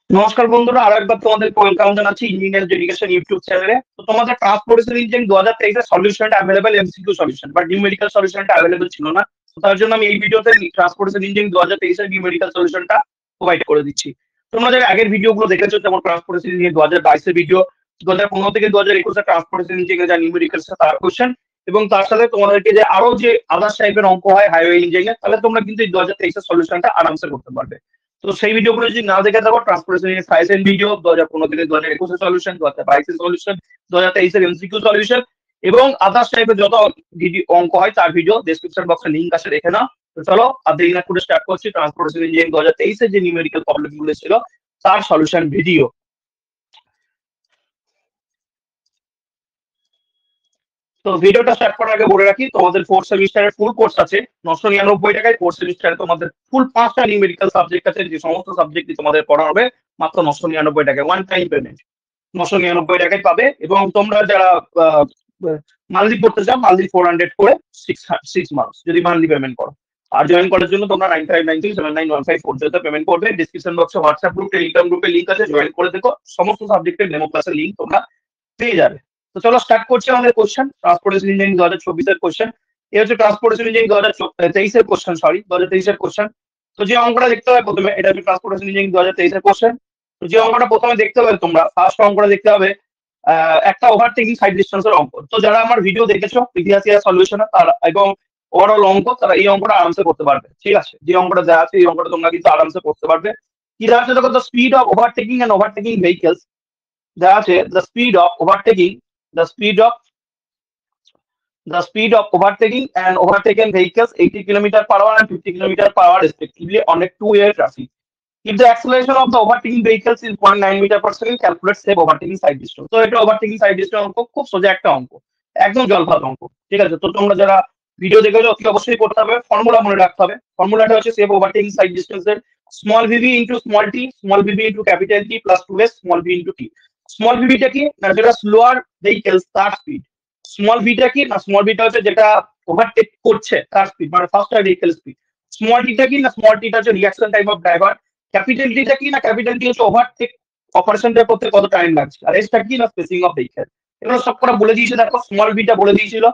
নমস্কার বন্ধুরা, আরো একবার তোমাদের ওয়েলকাম জানাচ্ছি ইঞ্জিনিয়ার এডুকেশন ইউটিউব চ্যানেলে। তো তোমাদের ট্রান্সপোর্টেশন ইঞ্জিন 2023 সলিউশনটা available, MCQ solution but numerical সলিউশনটা অ্যাভেলেবল ছিল না। তো তার জন্য আমি এই ভিডিওতে ট্রান্সপোর্টেশন ইঞ্জিন 2023 এর নিউমেরিক্যাল সলিউশনটা প্রোভাইড করে দিচ্ছি। তোমরা যারা আগের ভিডিওগুলো দেখেছো, যেমন ট্রান্সপোর্টেশন ইঞ্জিন 2022 এর ভিডিও, 2015 থেকে 2021 এর ট্রান্সপোর্টেশন ইঞ্জিনের যা নিউমেরিক্যাল তার কোশ্চেন, এবং তার সাথে তোমাদেরকে যে আরো যে আদার্স টাইপের অঙ্ক হয় হাইওয়ে ইঞ্জিনিয়ার, তাহলে তোমরা কিন্তু এই 2023 এর সলিউশনটা আরামসে করতে পারবে। তো সেই ভিডিওগুলো যদি না দেখে থাকো, ট্রান্সপোর্টেশন সাইজের ভিডিও 2015 থেকে 2021 এর সলিউশন, 2022 এর সলিউশন, 2023 এর এমসিকিউ সলিউশন এবং আদার্স টাইপের যত ভিডিও অঙ্ক হয় তার ভিডিও ডেসক্রিপশন বক্সে লিংক আছে, দেখে নাও। তো চলো আর দেরি না করে স্টার্ট করছি ট্রান্সপোর্টেশন ইঞ্জিনিয়ারিং 2023 এর যে নিউমেরিক্যাল প্রবলেম গুলো ছিল তার সলিউশন ভিডিও। তো ভিডিওটা স্টার্ট করার আগে বলে রাখি, তোমাদের ফোর্থ সেমিস্টারের ফুল কোর্স আছে 999 টাকায়। ফোর্থ সেমিস্টারে তোমাদের ফুল 5টা নিউমেরিক্যাল সাবজেক্ট আছে, যে সমস্ত সাবজেক্টই তোমাদের পড়া হবে মাত্র 999 টাকায়, ওয়ান টাইম পেমেন্ট 999 টাকায় পাবে। এবং তোমরা যারা মান্থলি পড়তে চাও, মান্থলি 400 করে 6 মান্থস যদি মান্থলি পেমেন্ট করো। আর জয়েন করার জন্য তোমরা 9593791540 পেমেন্ট করবে। ডিসক্রিপশন বক্সে হোয়াটসঅ্যাপ গ্রুপ, টেলিগ্রাম গ্রুপের লিঙ্ক আছে, জয়েন করে দেখো, সমস্ত সাবজেক্টের ডেমো ক্লাসের লিঙ্ক তোমরা পেয়ে যাবে। তো চলো স্টার্ট করছি আমাদের কোশ্চেন, ট্রান্সপোর্টেশন ইঞ্জিনিয়ারিং 2024 এর কোশ্চেন। এই হচ্ছে ট্রান্সপোর্টেশন ইঞ্জিনিয়ারিং 2023 এর কোশ্চেন, সরি 2023 এর কোশ্চেন। তো যে অঙ্কটা দেখতে হবে প্রথমে, এটা হচ্ছে ট্রান্সপোর্টেশন ইঞ্জিনিয়ারিং 2023 এর কোশ্চেন। তো যে অঙ্কটা প্রথমে দেখতে হবে, তোমরা ফার্স্ট অঙ্কটা দেখতে হবে একটা ওভারটেকিং সাইড ডিস্টেন্সের অঙ্ক। তো যারা আমার ভিডিও দেখেছো প্রিভিয়াস ইয়ার সলিউশনে তারা এবং ওভারঅল অঙ্ক, তারা এই অঙ্কটা আরামসে করতে পারবে। ঠিক আছে, যে অঙ্কটা দেওয়া আছে এই অঙ্কটা তোমরা কিন্তু আরামসে করতে পারবে। কি দেওয়া আছে দেখো, the speed of overtaking and overtaking vehicles, দেওয়া আছে the speed of overtaking, the speed of the speed of overtaking and overtaken vehicles 80 kilometer per hour and 50 kilometer per hour respectively on a two-way traffic. If the acceleration of the overtaking vehicles is 0.9 meter per second, calculate save overtaking side distance. তো এটা overtaking side distance অঙ্ক, খুব সোজা একটা অঙ্ক, একদম জলভাত অঙ্ক। ঠিক আছে, তো তোমরা যারা ভিডিও দেখেছো অতি অবশ্যই করতে হবে, ফর্মুলা মনে রাখতে হবে। ফর্মুলাটা হচ্ছে সেভ ওভারটেকিং সাইড ডিস্টেন্স এর small v b into small t, small v b into capital T plus 2s small v into t. Small ভিভিটা কি না, যেটা স্লোয়ার ভেহিকলস তার স্পিড। স্মল ভিটা কি না, স্মল ভিটা হচ্ছে যেটা ওভারটেক করছে তার স্পিড, মানে ফাস্টার ভেহিকল স্পিড। স্মল টিটা কি না, স্মল টিটা হচ্ছে reaction time of driver. Capital টিটা কি না, ক্যাপিটাল টি হচ্ছে ওভারটেক অপারেশনটা করতে কত টাইম লাগছে। আর এসটা কি না, স্পেসিং অফ ভেহিকল। এগুলো সব কটা বলে দিয়েছে, দেখো স্মল ভিটা বলে দিয়েছিল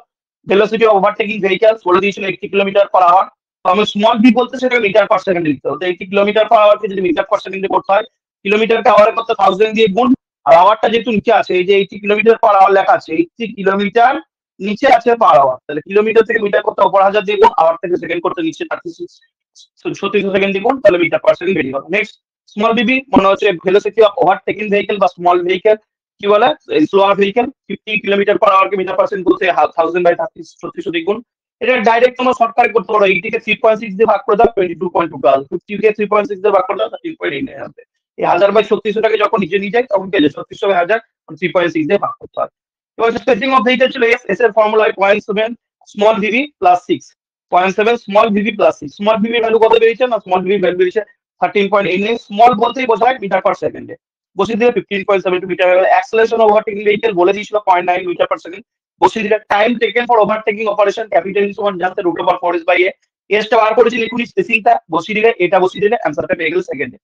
ভেলোসিটি অফ ওভারটেকিং ভেহিকলস বলে দিয়েছিল 80 কিলোমিটার পার আওয়ার। তো আমি স্মল ভি বলতে সেটা মিটার পার সেকেন্ডে লিখতে হবে। 80 কিলোমিটার পার আওয়ারকে যদি মিটার পার সেকেন্ডে করতে হয়, কিলোমিটারকে আওয়ারে করতে 1000 দিয়ে গুণ। আর আওয়ারটা যেহেতু নিচে আছে, এই যে 80 কিলোমিটার পার আওয়ার লেখা আছে, 80 কিলোমিটার নিচে আছে পার আওয়ার, তাহলে কিলোমিটার থেকে মিটার করতে উপর 1000 দিয়ে গুণ, আওয়ার থেকে সেকেন্ড করতে নিচে 3600 সেকেন্ড দিয়ে গুণ, তাহলে মিটার পার সেকেন্ড বেরিয়ে গেল। নেক্সট স্মল বিবি মনে হচ্ছে ভেলোসিটি অফ ওভারটেকিং ভেহিকল বা স্মল ভেহিকল, কি বলে slower vehicle. 50 kilometre per hour কে মিটার পার্সেন্ট বলতে 1000 বাই 3600 দিয়ে গুণ। এটা ডাইরেক্ট তোমরা শর্টকাট করতে পারো, 80 কে 3.6 দিয়ে ভাগ করে দাও 22.2 কাজ, 50 কে 3.6 দিয়ে ভাগ করে দাও 13.8 আসবে। এই 1000 বাই 3600 টাকে যখন নিচে নিয়ে যায় তখন কি হয়, 3600 বাই 1000 3.6 দিয়ে ভাগ করতে হয়। এবার স্পেসিং অফ ভেহিকল ছিল এস, এস এর ফর্মুলা হয় 0.7 small V V plus 6, 0.7 small V V plus 6। Small V V value কত বেরিয়েছে না, স্মল ভিভি ভ্যালু বেরিয়েছে 13.8। স্মল বলতেই বোঝায় মিটার পার সেকেন্ডে, বসিয়ে দিলে 15.72 মিটার। অ্যাক্সেলারেশন ওভারটেকিং ভেহিকল বলে দিয়েছিল 0.9 মিটার পার সেকেন্ড, বসিয়ে দিলে time taken for overtaking operation capital is সমান জানতে রুট ওভার 4 বাই এ। এসটা বার করেছি লিখুন, স্পেসিংটা বসিয়ে দিলে, এটা বসিয়ে দিলে অ্যান্সারটা পেয়ে গেল সেকেন্ডে।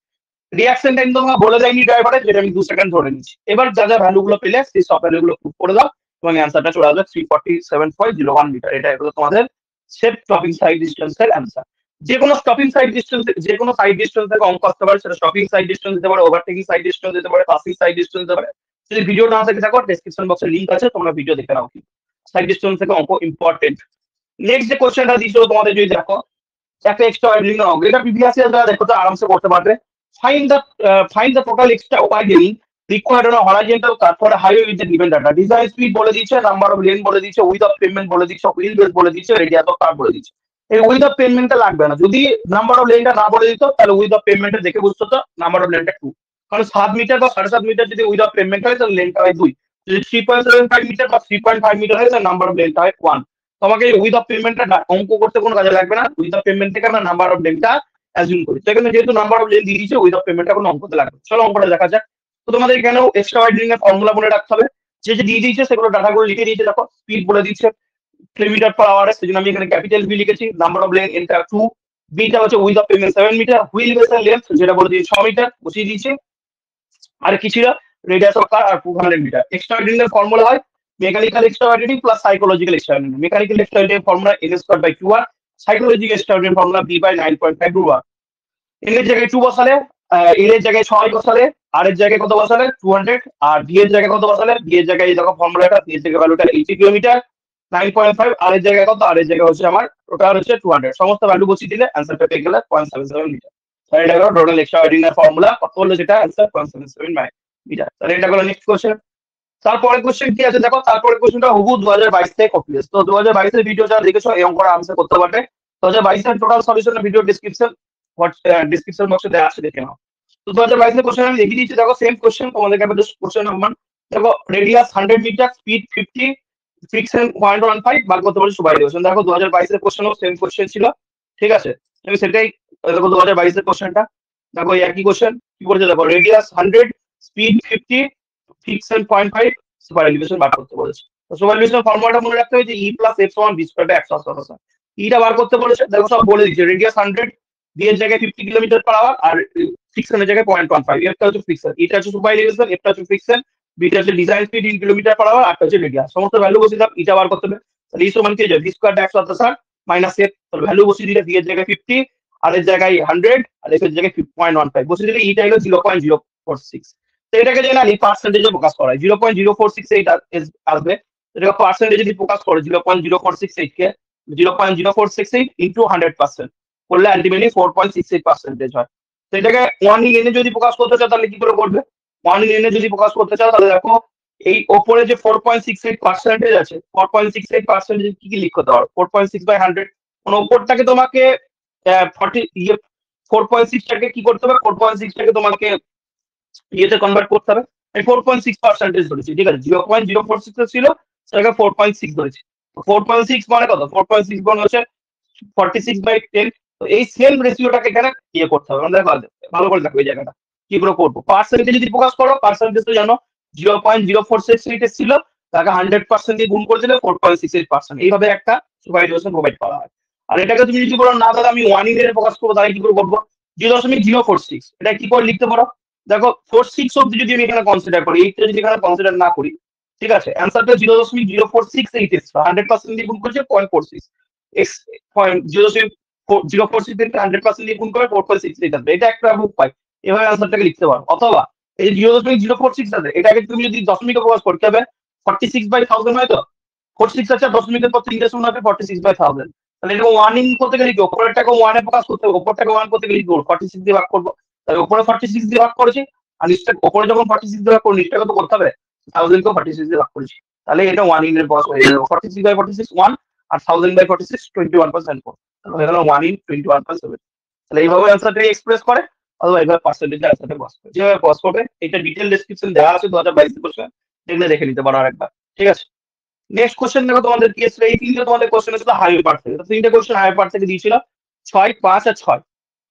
রিঅ্যাকশন টাইম তোমরা বলে দেয়নি ড্রাইভারের, যেটা আমি 2 সেকেন্ড ধরে নিচ্ছি। এবার যা যা ভ্যালু গুলো পেলে সেই সব ভ্যালু গুলো পুট করে দাও এবং অ্যান্সারটা চলে আসবে 347.01 মিটার। এটা হলো তোমাদের সেফ স্টপিং সাইড ডিস্টেন্সের অ্যান্সার। যে কোনো স্টপিং সাইড ডিস্টেন্স, যে কোনো সাইড ডিস্টেন্স থেকে অঙ্ক আসতে পারে, সেটা স্টপিং সাইড ডিস্টেন্স দিতে পারে, ওভারটেকিং সাইড ডিস্টেন্স দিতে পারে, পাসিং সাইড ডিস্টেন্স দিতে পারে। যদি ভিডিও না দেখে থাকো ডেসক্রিপশন বক্সে লিংক আছে, তোমরা ভিডিও দেখে নাও। কি সাইড ডিস্টেন্স থেকে অঙ্ক ইম্পর্টেন্ট। নেক্সট যে কোশ্চেনটা দিয়েছিল তোমাদের, যদি দেখো একটা এক্সট্রা ওয়াইডনিং অঙ্ক, এটা প্রিভিয়াস ইয়ার যারা দেখো তো আরামসে করতে পারবে। Find the total extra widening required on a horizontal cut for a highway with the given data. Design speed বলে দিচ্ছে, নাম্বার অফ লেন বলে দিচ্ছে, উইথ অফ পেমেন্ট বলে দিচ্ছে, হুইল বেস বলে দিচ্ছে, রেডিয়াস অফ কাট বলে দিচ্ছে। এই উইথ অফ পেমেন্টটা লাগবে না, যদি নাম্বার অফ লেনটা না বলে দিত তাহলে উইথ অফ পেমেন্টটা দেখে বুঝতো তো নাম্বার অফ লেনটা 2। কারণ 7 মিটার বা 7.5 মিটার যদি উইথ অফ পেমেন্ট হয় তাহলে লেনটা হয় 2। যদি 3.75 মিটার বা 3.5 মিটার হয় তাহলে নাম্বার অফ লেনটা হয় 1। তোমাকে উইথ অফ পেমেন্টটা অঙ্ক করতে কোনো কাজে লাগবে না, উইথ অফ পেমেন্ট থেকে আমরা নাম্বার অফ লেনটা অ্যাজিউম করি। সেখানে যেহেতু নাম্বার অফ লেন দিয়ে দিচ্ছে, উইথ অফ পেমেন্টটা কোনো অঙ্কতে লাগবে। চলো অঙ্কটা দেখা যাক। তো তোমাদের এখানেও এক্সট্রা ওয়াইডনিং এর ফর্মুলা মনে রাখতে হবে, যে যে দিয়ে দিয়েছে সেগুলো ডাটাগুলো লিখে দিয়েছে। দেখো স্পিড বলে দিচ্ছে কিলোমিটার পার আওয়ারে, সেজন্য আমি এখানে ক্যাপিটাল বি লিখেছি। নাম্বার অফ লেন এনটা 2, বিটা হচ্ছে width of pavement 7 meter, wheel বেসের লেন্থ যেটা বলে দিয়েছে 6 মিটার বসিয়ে দিয়েছে। আর কি ছিল, রেডিয়াস অফ কার আর 200 মিটার। এক্সট্রা ওয়েটিং ফর্মুলা হয় mechanical extra widening plus psychological extra widening. Mechanical extra widening formula n square by q1, psychological extra widening formula b by 9.5 √1। n এর জায়গায় 2 বসালে, n এর জায়গায় 6 বসালে, r এর জায়গায় কত বসালে 200, আর b এর জায়গায় কত বসালে, b এর জায়গায় দেখো ফর্মুলাটা, b এর জায়গায় ভ্যালুটা 80 কিলোমিটার, 9.5, r এর জায়গায় কত, r এর জায়গায় হচ্ছে আমার টোটাল হচ্ছে 200, সমস্ত ভ্যালু বসিয়ে দিলে অ্যানসারটা পেয়ে গেলে 0.77 মিটার। তাহলে এটা হলো টোটাল এক্সট্রা ওয়েটিং এর ফর্মুলা, কত হলো যেটা অ্যানসার 0.77 মিটার। তাহলে এটা হলো নেক্সট কোশ্চেন। তারপরে কোশ্চেন কি আছে দেখো, তারপরে কোশ্চেনটা হুবহু 2022 থেকে কপি আছে। তো 2022 এর ভিডিও যারা দেখেছো এই অঙ্কটা আনসার করতে পারবে। 2022 এর টোটাল সলিউশনের ভিডিও ডিসক্রিপশন বক্সে দেওয়া আছে, দেখে নাও। তো 2022 এর কোশ্চেন আমি দেখিয়ে দিচ্ছি, দেখো সেম কোশ্চেন তোমাদেরকে আমি জাস্ট কোশ্চেন নাম্বার, দেখো রেডিয়াস 100 মিটার, স্পিড 50, ফ্রিকশন 0.15, বার করতে পারছি সুপার এলিভেশন। দেখো 2022 এর কোশ্চেনও সেম কোশ্চেন ছিল, ঠিক আছে। আমি সেটাই দেখো 2022 এর কোশ্চেনটা, দেখো এই একই কোশ্চেন কি করেছে, দেখো radius 100, speed 50, friction 0.5, super elevation বার করতে বলেছে। তো সুপার এলিভেশন ফর্মুলাটা মনে রাখতে হবে যে e প্লাস f সমান b স্কয়ার বাই 180। ইটা বার করতে বলেছে, দেখো সব বলে দিচ্ছে। রেডিয়াস 100, b এর জায়গায় 50 কিলোমিটার পার আওয়ার, আর ফ্রিকশনের জায়গায় 0.15, এটা হচ্ছে ফ্রিকশন, এটা হচ্ছে সুপার এলিভেশন, এটা হচ্ছে ফ্রিকশন, বিটা হচ্ছে design speed in kilometre per hour, আর হচ্ছে রেডিয়াস। সমস্ত ভ্যালু বসিয়ে দাও, ইটা বার করতে হবে। তাহলে e সমান কি হয়ে যায়, b square by 180 minus f, তাহলে ভ্যালু বসিয়ে দিলে b এর জায়গায় 50, আর এর জায়গায় 100, আর f এর জায়গায় 0.15 বসিয়ে দিলে ইটা হলো 0.046। তো এটাকে যে আমি পার্সেন্টেজে প্রকাশ করাই, 0.0468 আসবে। এটাকে পার্সেন্টেজে যদি প্রকাশ করে 0.0468 কে 0.0468 ইন্টু 100% করলে আলটিমেটলি 4.68% হয়। তো এটাকে 1 ইন এনে যদি প্রকাশ করতে চাও তাহলে কি করে করবে, 1 ইন এনে যদি প্রকাশ করতে চাও তাহলে দেখো এই ওপরে যে 4.68% আছে, 4.68% কি কি লিখতে পারো, 4.6 বাই 100, কোন ওপরটাকে তোমাকে 4.6টাকে কি করতে হবে, 4.6টাকে তোমাকে ইয়েতে কনভার্ট করতে হবে। আমি 4.6% ধরেছি, ঠিক আছে, 0.046 ছিল সেটাকে 4.6 ধরেছি। 4.6 মানে কত, 4.6 মানে হচ্ছে 46/10। তো এই সেম রেশিওটাকে এখানে ইয়ে করতে হবে আমাদের, ভালো করে দেখো এই জায়গাটা কি করে করবো। পার্সেন্টেজ যদি প্রকাশ করো, পার্সেন্টেজ তো জানো 0.046 ছিল, তাকে 100% দিয়ে গুণ করে দিলে 4.68%, এইভাবে একটা সুপারভাইজেশন প্রোভাইড করা হয়। আর এটাকে তুমি যদি বলো না দাদা আমি 1 ইন প্রকাশ করবো, তাহলে কি করে করবো, 0.046, এটা কি করে লিখতে পারো, দেখো 46 অব্দি যদি আমি এখানে কনসিডার করি, এইটা যদি এখানে কনসিডার না করি, ঠিক আছে, অ্যান্সারটা 0.0468 এসছে, 100% দিয়ে গুণ করেছে 0.46, এক্স 0.046 থেকে 100% দিয়ে গুণ করে 4.68 আসবে, এটা একটা উপায়, এভাবে অ্যান্সারটাকে লিখতে পারো। অথবা এই 0.046 আছে, এটাকে তুমি যদি দশমিকে প্রকাশ করতে হবে 46/1000 হয়, তো 46 আছে, দশমিকের পর 3টে শূন্য হবে, 46/1000। তাহলে এটা 1 ইন করতে গেলে কি উপরেরটাকে 1 এ প্রকাশ করতে হবে, উপরটাকে 1 করতে গেলে কি করবো, 46 দিয়ে ভাগ করবো। তাহলে উপরে 46 দিয়ে ভাগ করেছি, আর নিচটা উপরে যখন 46 দিয়ে ভাগ করবো, নিচটাকে তো করতে হবে 1000 কে 46 দিয়ে ভাগ করেছি, তাহলে এটা 1 ইন এর বস হয়ে যাবে। 46/46 1, আর 1000/46 21%, তাহলে হয়ে গেল 1 ইন 21.7। তাহলে এইভাবে অ্যান্সারটা এক্সপ্রেস করে, অথবা এইভাবে পার্সেন্টেজ অ্যান্সারটা বস করে, যেভাবে বস করবে এটা ডিটেইল ডেসক্রিপশন দেওয়া আছে 2022 এর কোশ্চেন, দেখলে দেখে নিতে পারো আরেকবার, ঠিক আছে। নেক্সট কোশ্চেন দেখো তোমাদের কি এসেছিল, এই তিনটে তোমাদের কোশ্চেন এসেছিল হাইওয়ে পার্ট থেকে। তো তিনটে কোশ্চেন হাইওয়ে পার্ট থেকে দিয়েছিল 6, 5 আর 6,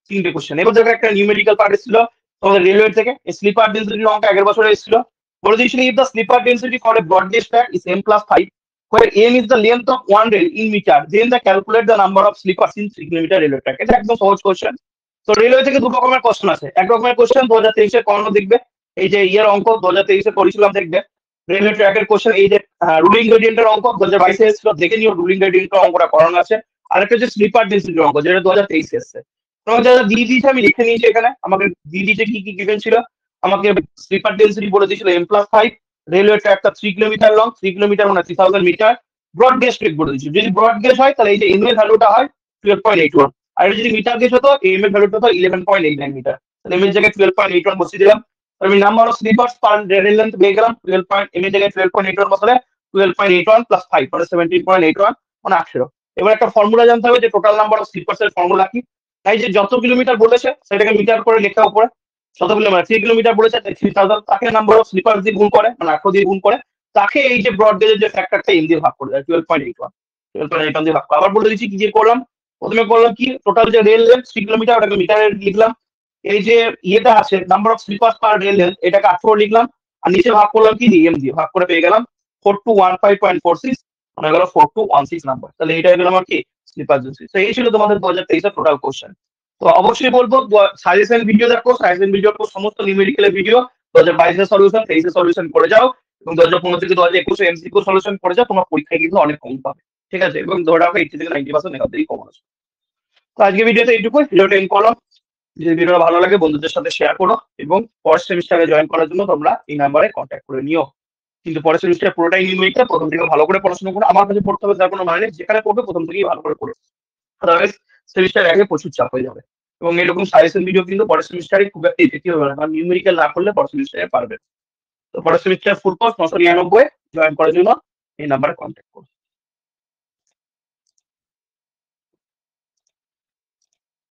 তিনটে কোশ্চেন। এবার দেখো একটা নিউমেরিক্যাল পার্ট এসেছিল তোমাদের রেলওয়ে থেকে, স্লিপার ডেন্সিটির অঙ্ক আগের বছর এসেছিল। বলে দিয়েছিল if the sleeper density for a broad gauge track is m+5, where m is the length of one rail in meter, then the calculate the number of sleepers in 3 kilometre railway track. এটা একদম সহজ question. তো railway থেকে দু রকমের question আছে, এক রকমের কোশ্চেন 2023 এর করানো দেখবে, এই যে ইয়ার অঙ্ক 2023 এ করেছিলাম দেখবে, রেলওয়ে ট্র্যাকের কোশ্চেন, এই যে রুলিং গ্রেডিয়েন্টের অঙ্ক 2022 এ এসেছিল, দেখে নিও রুলিং গ্রেডিয়েন্টের অঙ্কটা করানো আছে। আর একটা হচ্ছে স্লিপার ডেন্সিটির অঙ্ক, যেটা 2023 এ এসেছে। তোমাকে যারা দিয়ে দিয়েছে আমি লিখে নিয়েছি এখানে, আমাকে দিয়ে দিয়েছে কি কি গিভেন ছিল। আমাকে স্লিপার ডেন্সিটি বলে দিয়েছিল m+5, রেলওয়ে ট্র্যাকটা 3 কিলোমিটার লং, 3 কিলোমিটার মানে 3000 মিটার, ব্রড গেজ ট্র্যাক বলে দিয়েছিল। যদি ব্রড গেজ হয় তাহলে এই যে এম এর ভ্যালুটা হয় 12.81, আর এটা যদি মিটার গেজ হতো এম এর ভ্যালুটা হতো 11.89 মিটার। তাহলে এম এর জায়গায় 12.81 বসিয়ে দিলাম। আমি number of sleepers per rail length পেয়ে গেলাম 12. এম এর জায়গায় 12.81 বসালে 12.81 প্লাস 5 মানে 17.81 মানে 18। এবার একটা ফর্মুলা জানতে হবে যে টোটাল নাম্বার অফ স্লিপার্স এর ফর্মুলা কি। তাই যে যত কিলোমিটার বলেছে সেটাকে মিটার করে লেখা উপরে, শত কিলোমিটার 3 কিলোমিটার বলেছে 3000, তাকে নাম্বার অফ স্লিপার দিয়ে গুণ করে মানে 18 দিয়ে গুণ করে, তাকে এই যে ব্রড গেজের যে ফ্যাক্টরটা এম দিয়ে ভাগ করে দেয় 12.81 দিয়ে ভাগ করে। আবার বলে দিচ্ছি কি যে করলাম, প্রথমে করলাম কি টোটাল যে রেল লেন্থ 3 কিলোমিটার ওটাকে মিটারে লিখলাম, এই যে ইয়েটা আছে number of sleeper per rail length এটাকে 18 লিখলাম, আর নিচে ভাগ করলাম কি এম দিয়ে ভাগ করে পেয়ে গেলাম 4215.46 মানে গেল 4216 নাম্বার। তাহলে এটা হয়ে গেল আমার কি স্লিপার ডেন্সিটি। তো এই ছিল তোমাদের 2023 এর টোটাল কোশ্চেন। তো অবশ্যই বলবো সাজেশন ভিডিও দেখো, সাজেশন ভিডিও সমস্ত নিউমেরিক্যাল ভিডিও 2022 সলিউশন 23 সলিউশন করে যাও এবং 2015 থেকে 2021 এমসিকিউ সলিউশন করে যাও, তোমার পরীক্ষায় কিন্তু অনেক কম পাবে। ঠিক আছে, এবং ধরে রাখো 80 থেকে 90% এখান থেকেই কম আসবে। তো আজকে ভিডিওতে এইটুকুই, ভিডিওটা এন্ড করলাম। যদি ভিডিওটা ভালো লাগে বন্ধুদের সাথে শেয়ার করো এবং পরের সেমিস্টারে জয়েন করার জন্য তোমরা এই নাম্বারে কন্ট্যাক্ট করে নিও। কিন্তু পরের সেমিস্টার পুরোটাই নিউমেরিক্যাল, প্রথম থেকে ভালো করে পড়াশোনা করো। আমার কাছে পড়তে হবে তার কোনো মানে নেই, যেখানে পড়বে প্রথম থেকেই ভালো করে পড়ো, আদারওয়াইজ সেমিস্টার আগে প্রচুর চাপ হয়ে যাবে। এবং এরকম সাজেশন ভিডিও কিন্তু পরের সেমিস্টারে খুব একটা ইফেক্টিভ হবে না, কারণ নিউমেরিক্যাল না করলে পরের সেমিস্টারে পারবে। তো পরের সেমিস্টার ফুল কোর্স 999 জয়েন করার জন্য এই নাম্বারে কন্ট্যাক্ট করো।